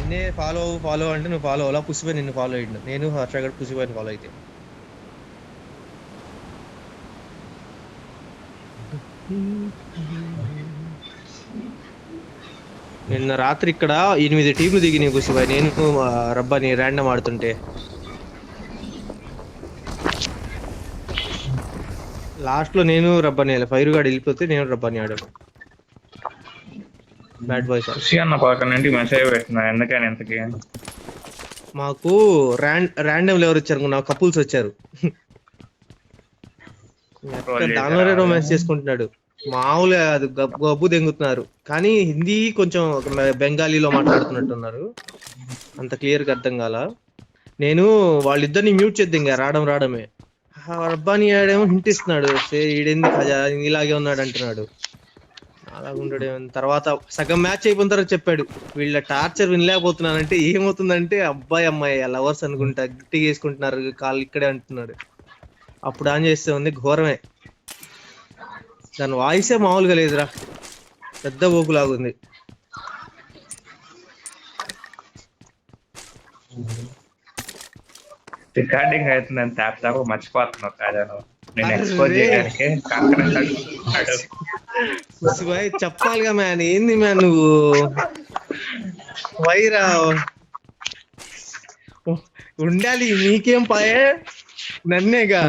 నిన్నే ఫాలో అంటే నువ్వు ఫాలో అవ్వాలా, పుసిపోయి నిన్ను ఫాలో అయ్యిండు. నేను హర్ష గడ్ పుసిపోయిన ఫాలో అయితే నిన్న రాత్రి ఇక్కడ 8 టీంలు దిగినాయి పుసిబాయ్. నేను రబ్బాని ర్యాండమ్ ఆడుతుంటే లాస్ట్ లో నేను రబ్బాని ఫైర్ గాడు వెళ్ళిపోతే నేను రబ్బాని ఆడాను. బ్యాడ్ బాయ్స్ ఖుషి అన్న పక్కన నుండి మెసేజ్ పెట్టినా ఎందుకని ఇంతకి. మాకు ర్యాండమ్ ఎవరు వచ్చారు, నా కపుల్స్ వచ్చారు. దానిలోనే రొమాన్స్ చేసుకుంటున్నాడు. మామూలుగా అది గబ్బు దెంగుతున్నారు. కానీ హిందీ కొంచెం బెంగాలీలో మాట్లాడుతున్నట్టున్నారు. అంత క్లియర్ గా అర్థం కాల. నేను వాళ్ళిద్దరిని మ్యూట్ చేద్దాం ఇంకా రావడమే. రబ్బాని ఆడేమో హింట్ ఇస్తున్నాడు, ఈడేంది ఖజా ఇలాగే ఉన్నాడు అంటున్నాడు. అలాగుంటాడు. తర్వాత సగం మ్యాచ్ అయిపోయిన తర్వాత చెప్పాడు, వీళ్ళ టార్చర్ వినలేకపోతున్నానంటే ఏమవుతుందంటే అబ్బాయి అమ్మాయి లవర్స్ అనుకుంటా గట్టిగా వేసుకుంటున్నారు కాళ్ళు ఇక్కడే అంటున్నాడు. అప్పుడు ఆన్ చేస్తే ఉంది ఘోరమే. దాని వాయిసే మామూలుగా లేదురా, పెద్ద ఊపులాగుంది. రికార్డింగ్ అవుతుందని తాప మర్చిపోతున్నావు కాదా నేను ఎక్స్పోజ్ చేయడానికి. చెప్పాలిగా మ్యాన్, ఏంది మ్యాన్ నువ్వు వైరా ఉండాలి. నీకేం పాయే, నన్నేగా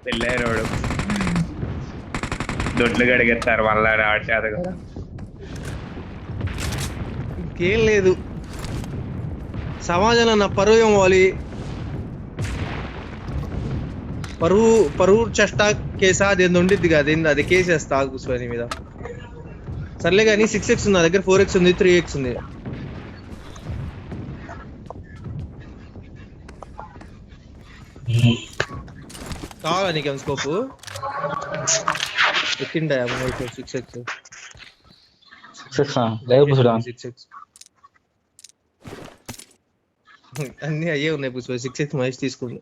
పెళ్ళైనోడు దొడ్లు గడిగేస్తారు మళ్ళా ఆడిచేత కదా. ఇంకేం లేదు, సమాజంలో నా పరువు ఏం పోవాలి. పరువు చెష్ట కేసా అది ఏంది ఉండిద్ది కదా, అది కేసేస్తా కూర్చొని మీద. సర్లే కానీ 6x ఉంది నా దగ్గర, 4x ఉంది, 3x ఉంది. కావాలా నీకేం స్కోప్ ఎక్కిండా 6x 6x అన్ని అయ్యే ఉన్నాయి పుష్ప. 6x మహేష్ తీసుకుంది.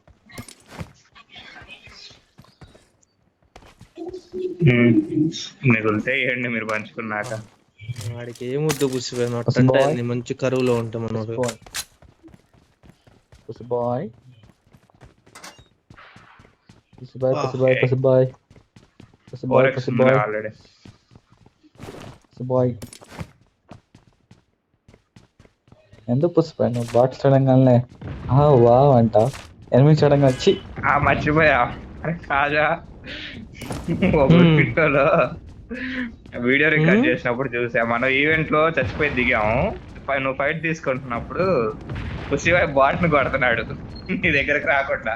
మిగులుతే ఏంటి మీరు పంచుకున్నాక. వాడికి ఏమొద్దు పుష్ప, మంచి కరువులో ఉంటాం అన్నాడు. ఎందుకు పుష్ప నువ్వు బాక్స్ చూడంగానే వావ్ అంట, ఎనిమిది చూడంగా వచ్చి మర్చిపోయా కాజా వీడియో రికార్డ్ చేసినప్పుడు చూసా. మనం ఈవెంట్ లో చచ్చిపోయి దిగాము, నువ్వు ఫైట్ తీసుకుంటున్నప్పుడు పుసిబాయ్ బాట్ ను కొడుతున్నాడు నీ దగ్గరకు రాకుండా.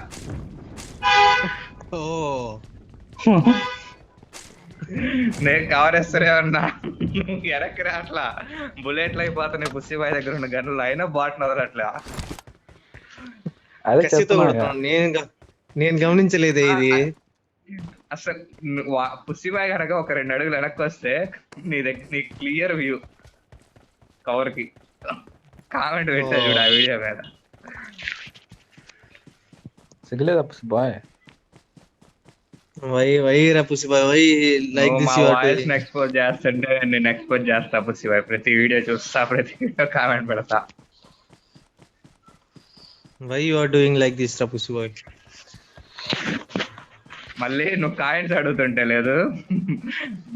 నేను కవర్ వేస్తూనే ఉన్నా, వెనక్కి రాట్లా. బుల్లెట్లు అయిపోతున్నాయి పుసిబాయ్ దగ్గర ఉన్న గన్నులు, అయినా బాట్ వదలట్లా. నేను గమనించలేదే ఇది అసలు. పుసిబాయ్ కనుక ఒక 2 అడుగులు వెనక్కి వస్తే నీ దగ్గర నీ క్లియర్ వ్యూ కవర్ కి. కామెంట్ పెట్టా చూడు ఆ వీడియో మీద. సిగ్గులేదా పుసిబాయ్? ఎక్స్పోజ్ చేస్తుంటే నేను ఎక్స్పోజ్ చేస్తా పుసిబాయ్. ప్రతి వీడియో చూస్తా, ప్రతి వీడియో కామెంట్ పెడతా. Why you are doing like this రా పుసిబాయ్? మళ్ళీ నువ్వు కాయిన్స్ అడుగుతుంటే లేదు,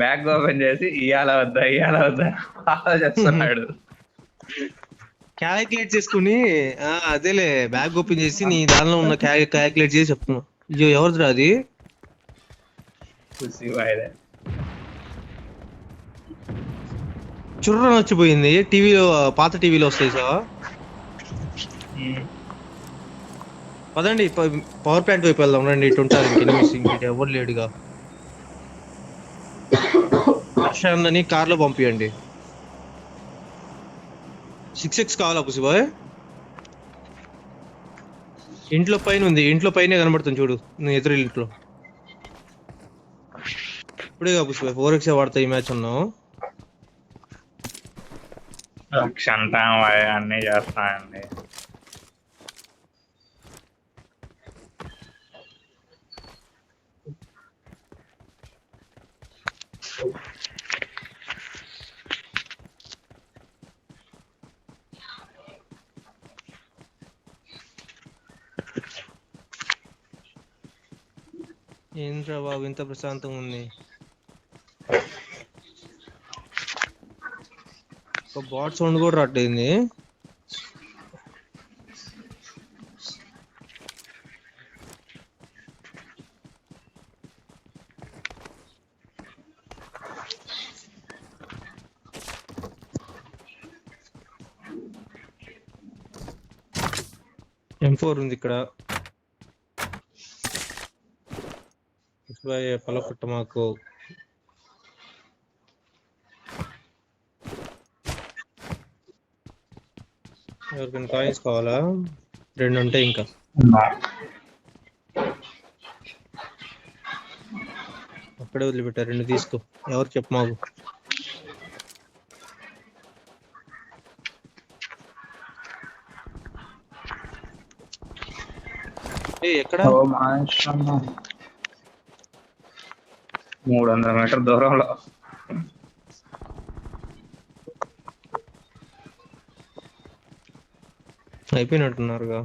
బ్యాగ్ ఓపెన్ చేసి ఇయ్యాల వద్దా ఆలోచిస్తున్నాడు. క్యాలిక్యులేట్ చేసుకుని అదేలే బ్యాగ్ ఓపెన్ చేసి నీ దానిలో ఉన్న క్యాలిక్యులేట్ చేసి చెప్తున్నా. అయ్యో ఎవరిదిరా అది? చుర్ర వచ్చిపోయింది. టీవీలో, పాత టీవీలో వస్తాయి సార్. పదండి పవర్ ప్లాంట్ వైపు వెళ్దాం రండి. ఇటు ఉంటారు ఇంక ఎవరు లేడుగా. హర్షాన్ని కార్లో పంపియండి. 6x కావాలా పుసిబాయ్? ఇంట్లో పైన ఉంది, ఇంట్లో పైన కనబడుతుంది చూడు, నువ్వు ఎదురు ఇంట్లో. ఇప్పుడే పుసిబాయ్ 4x వాడతా ఈ మ్యాచ్ ఉన్నావు. అన్నీ చేస్తానండి. ఏంట్రా బాబు ఇంత ప్రశాంతంగా ఉంది. ఒక బాట్ సౌండ్ కూడా రావట్లేదు. M4 ఉంది ఇక్కడ. పలకొట్ట మాకు. ఎవరికైనా కాయిన్స్ కావాలా? 2 ఉంటాయి ఇంకా. అక్కడే వదిలిపెట్టారు, 2 తీసుకో. ఎవరు చెప్పు మాకు. ఎక్కడ? 300 మీటర్ దూరంలో. అయిపోయినట్టున్నారుగా.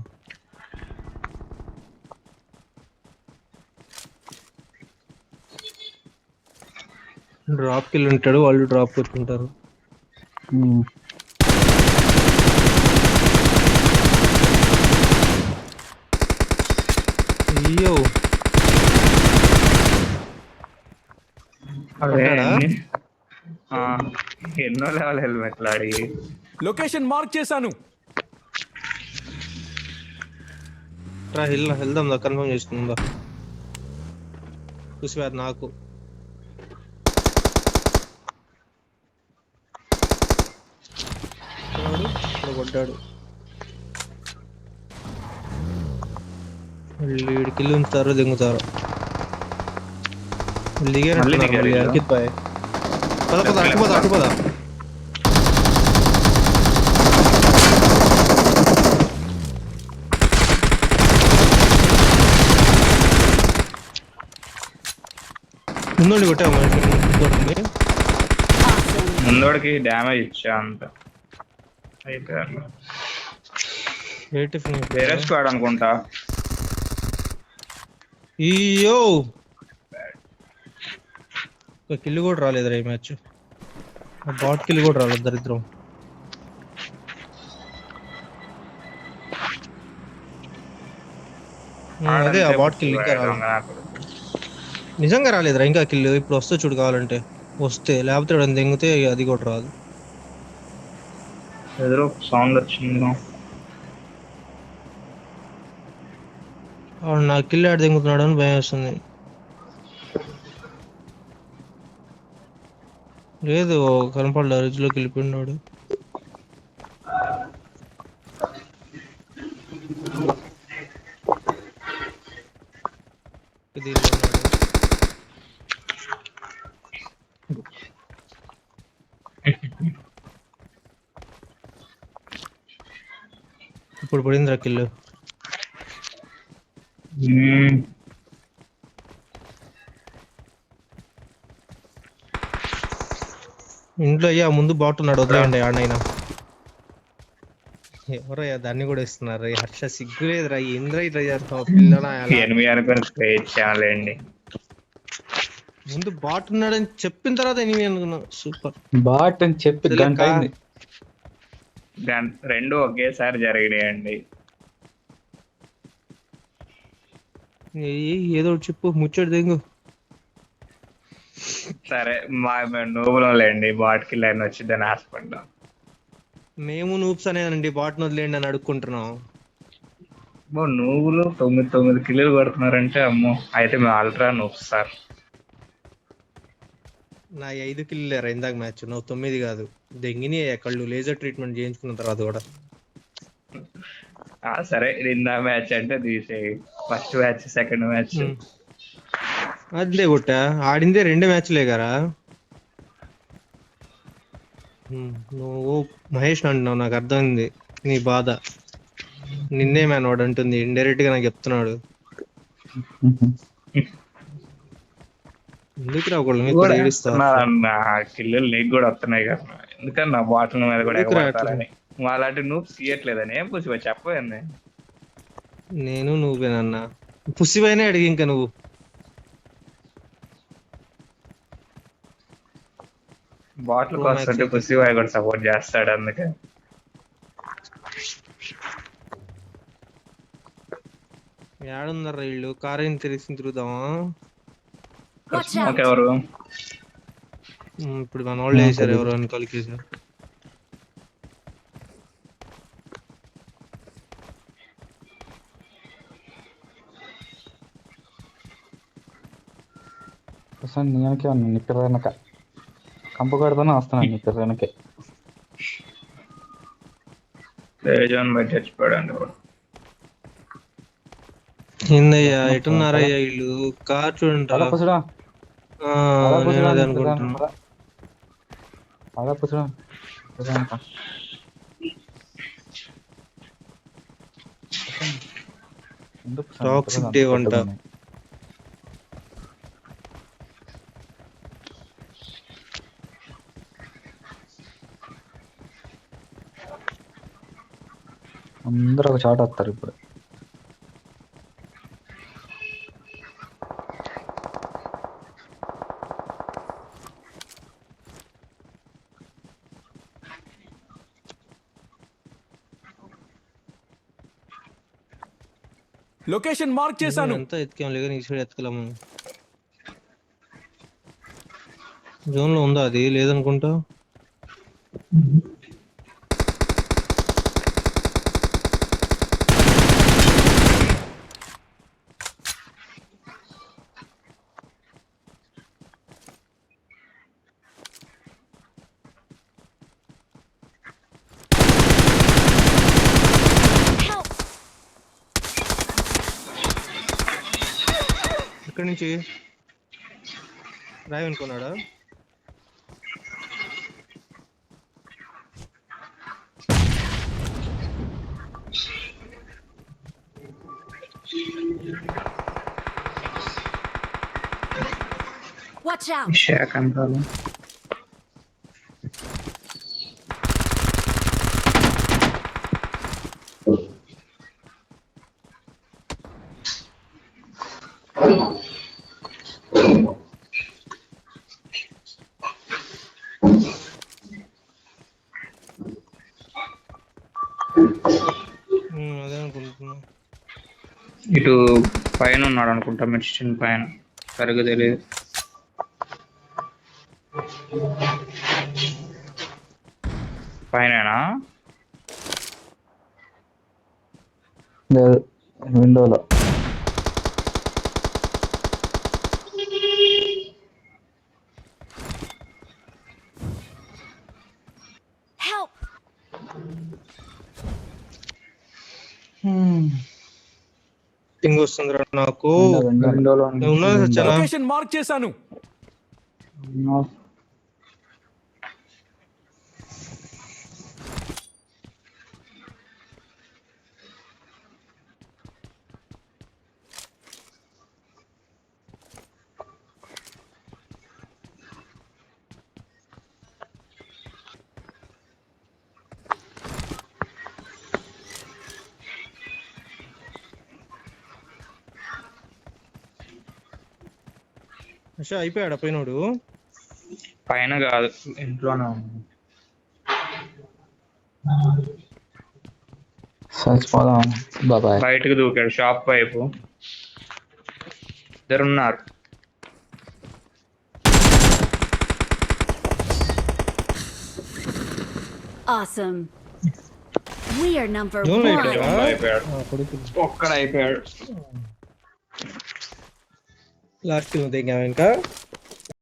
డ్రాప్ కిల్ ఉంటాడు, వాళ్ళు డ్రాప్ కొట్టుకుంటారు. అయ్యో ఎన్నో లెవెల్ హెల్మెట్లు అడిగి. లొకేషన్ మార్క్ చేశాను. వెళ్దాం, కన్ఫర్మ్ చేసుకుందా. చూసి నాకు కొట్టాడు. వీడి కిల్లు ఉంచుతారో దింగుతారో. దిగారు అంకిత్ బాయ్. అటుపదా. ముందు కొట్టా ముందోడికి డ్యామేజ్ ఇచ్చా అంత. అయితే వేరే స్క్వాడ్ అనుకుంటా. అయ్యో ఒక కిల్లు కూడా రాలేదురా ఈ మ్యాచ్. బాట్ కిల్లు కూడా రాలేదు, దరిద్రం. అదే ఆ బాట్ కిల్ ఇంకా రాలేదు. నిజంగా రాలేదురా ఇంకా కిల్లు. ఇప్పుడు వస్తే చూడు కావాలంటే వస్తే, లేకపోతే దెంగితే అది కూడా రాదు. ఎదురు సౌండ్ వచ్చింది. నా కిల్లు ఆడ దెంగుతున్నాడు అని భయం వేస్తుంది. లేదు కనపడలే, రిజ్లోకి వెళ్ళిపోయినాడు. ఇప్పుడు పడిందిరా కిల్లు. ఇంట్లో అయ్యా ముందు బాగున్నాడు, వదిలేయండి ఆడనైనా. ఎవరయ్యా దాన్ని కూడా ఇస్తున్నారు. హర్ష సిగ్గులేదురా, ఏంద్రా ఇట్లా చేస్తావు పిల్లలండి. ముందు బాట్ ఉన్నాడని చెప్పిన తర్వాత ఎనిమిది అనుకున్నా. సూపర్. బాట్ అని చెప్పి గంట అయింది. రెండు ఒకేసారి జరిగినాయండి. ఏదో చెప్పు, ముచ్చడు దెంగు. సరే మేము నూబులం లేండి, బాట్కి లైన్ వచ్చిందని ఆశపడ్డాం. మేము నూప్స్ అనేదండి, బాట్ వదిలేండి అని అడుక్కుంటున్నాం. నువ్వులు 9 కిలోలు కొడుతున్నారంటే అమ్మో, అయితే మేము అల్ట్రా నూప్స్ సార్. నా 5 కిలోలు లేరా ఇందాక మ్యాచ్, నువ్వు 9 కాదు. దెంగిని కళ్ళు లేజర్ ట్రీట్మెంట్ చేయించుకున్న తర్వాత కూడా. సరే నిన్న మ్యాచ్ అంటే తీసేయి, ఫస్ట్ మ్యాచ్ సెకండ్ మ్యాచ్ అదే కొట్టా. ఆడిందే 2 మ్యాచ్లే కదా. నువ్వు మహేష్ అంటున్నావు, నాకు అర్థమైంది నీ బాధ. నిన్నే మ్యాన్ వాడు అంటుంది, ఇండైరెక్ట్ గా నాకు చెప్తున్నాడు. ఎందుకు ఒకళ్ళు కిల్లులు నీకు కూడా వస్తున్నాయి కదా, ఎందుకని నా బాటిల్ మీద కూడా ఎగబడతారని. అలాంటి నూప్స్ తీయట్లేదని ఏం పుసి చెప్పండి. నేను నువ్వేనన్నా పుసివైనా అడిగి ఇంకా నువ్వు బాటిల్ Pro Max వస్తుంటే అయితే. పుసివాయ్ కూడా సపోర్ట్ చేస్తాడు అందుకే. ఏడున్నారా వీళ్ళు? కార్ ఏం తెలిసి తిరుగుదామా? Watch out! ఓకే ఎవరు ఇప్పుడు మన వాళ్ళు వేసారు ఎవరు వెనకాలకి వేసారు. అసలు నీ వెనకే ఉన్నాను, నీ పిల్ల వెనక కంప కొడుతూనే వస్తున్నాను నీ పిల్ల వెనకే. తేజాన్ బయట చచ్చిపోయాడు అండి వాడు. ఏందయ్యా ఎటున్నారయ్యా వీళ్ళు? కార్ చూడండి పద రా. పుసుడా, ఆ, పద నేను పుసుడా, అదే నీ పిల్ల వెనక అనుకుంటున్నా. పద. పద పుసుడా, పిల్ల వెనక. ఎందుకు పుసుడా, నీ టాక్సిక్ పిల్ల డే అంత వంట. పెద్దగా ఉంది? అందరూ ఒక చాట వస్తారు ఇప్పుడు. లొకేషన్ మార్క్ చేశాను. ఎంత ఎత్తుకాం లేక నీకు సైడ్ ఎత్తుకలేము. జోన్ లో ఉందా అది? లేదనుకుంటా. Help! ఎక్కడి నుంచి రాయ్ అనుకున్నాడా? Watch out! షాక్ అంటారు. అదే అనుకుంటున్నా. ఇటు పైన ఉన్నాడు అనుకుంటా, మెడిసిన్ పైన, సరిగ్గా తెలియదు. పైన లేదు, విండోలో. Help! పింగ్ వస్తుందిరా నాకు. విండోలో నేను ఉన్నా సచ్చానా? లొకేషన్ మార్క్ చేశాను. అషా అయిపోయాడు పోయినోడు. పైన కాదు, ఇంట్లోనే ఉంది. చచ్చిపోదాం బాబాయ్. బయటకు దూకాడు షాప్ వైపు. ఇద్దరున్నారు. Awesome. We are number Don't like one. it, అయిపోయాడు, ఒక్కడ అయిపోయాడు. లాస్ట్ కిల్ ఇంకా